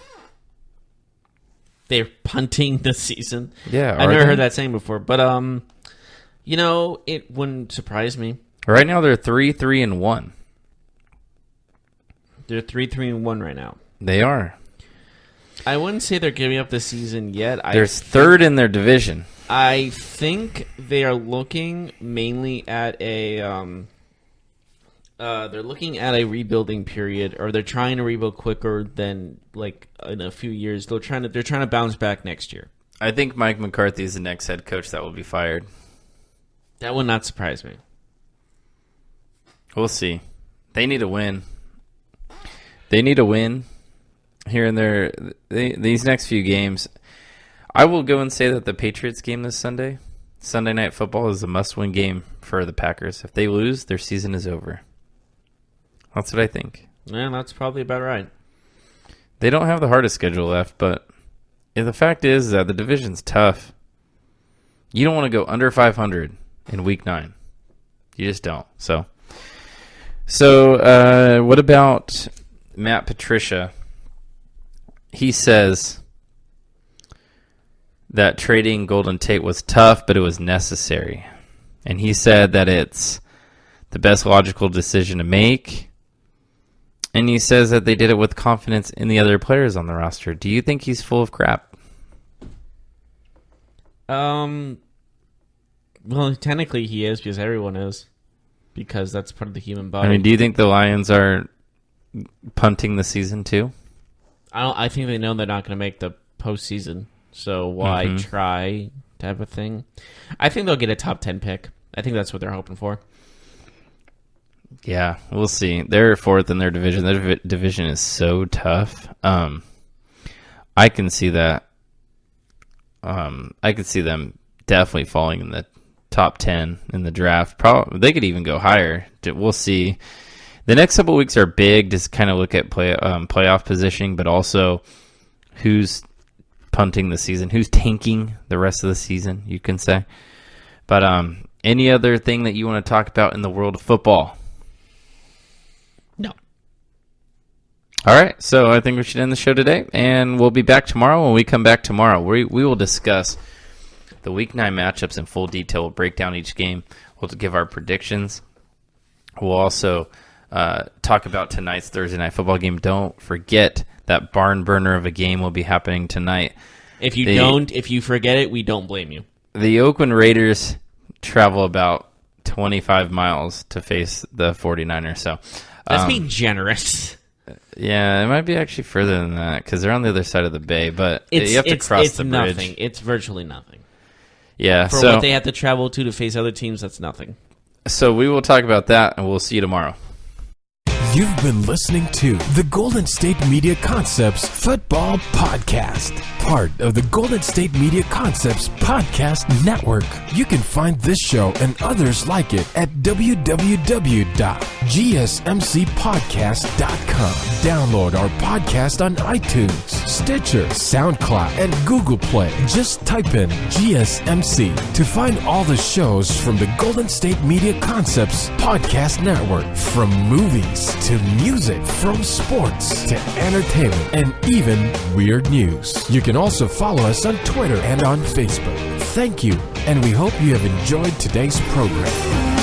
they're punting the season. Yeah, I never heard that saying before, but it wouldn't surprise me. Right now they're 3-3-1. They're 3-3-1 right now. They are. I wouldn't say they're giving up the season yet. They're third in their division. I think they are looking mainly at a they're looking at a rebuilding period, or they're trying to rebuild quicker than like in a few years. They're trying to bounce back next year. I think Mike McCarthy is the next head coach that will be fired. That would not surprise me. We'll see. They need a win. They need a win here and there. These next few games, I will go and say that the Patriots game this Sunday Night Football, is a must-win game for the Packers. If they lose, their season is over. That's what I think. Yeah, that's probably about right. They don't have the hardest schedule left, but the fact is that the division's tough. You don't want to go under 500 in Week 9. You just don't. So what about Matt Patricia? He says that trading Golden Tate was tough, but it was necessary. And he said that it's the best logical decision to make. And he says that they did it with confidence in the other players on the roster. Do you think he's full of crap? Well, technically he is, because everyone is. Because that's part of the human body. I mean, do you think the Lions are punting the season too? I think they know they're not going to make the postseason. So why try, type of thing. I think they'll get a top 10 pick. I think that's what they're hoping for. Yeah, we'll see. They're fourth in their division. Their division is so tough. I can see that. I could see them definitely falling in the top 10 in the draft. Probably they could even go higher. We'll see. The next couple of weeks are big to kind of look at playoff positioning, but also who's punting the season, who's tanking the rest of the season, you can say. But any other thing that you want to talk about in the world of football? No. All right, so I think we should end the show today, and we'll be back tomorrow. When we come back tomorrow, we will discuss the Week 9 matchups in full detail. We'll break down each game. We'll give our predictions. We'll also talk about tonight's Thursday Night Football game. Don't forget that barn burner of a game will be happening tonight. If you forget it, we don't blame you. The Oakland Raiders travel about 25 miles to face the 49ers. So let's be generous. Yeah, it might be actually further than that because they're on the other side of the bay. But you have to cross the bridge. Nothing. It's virtually nothing. Yeah, for what they have to travel to face other teams, that's nothing. So we will talk about that, and we'll see you tomorrow. You've been listening to the Golden State Media Concepts Football Podcast, part of the Golden State Media Concepts Podcast Network. You can find this show and others like it at www.gsmcpodcast.com. Download our podcast on iTunes, Stitcher, SoundCloud, and Google Play. Just type in GSMC to find all the shows from the Golden State Media Concepts Podcast Network, from movies to music, from sports to entertainment, and even weird news. You can also follow us on Twitter and on Facebook. Thank you, and we hope you have enjoyed today's program.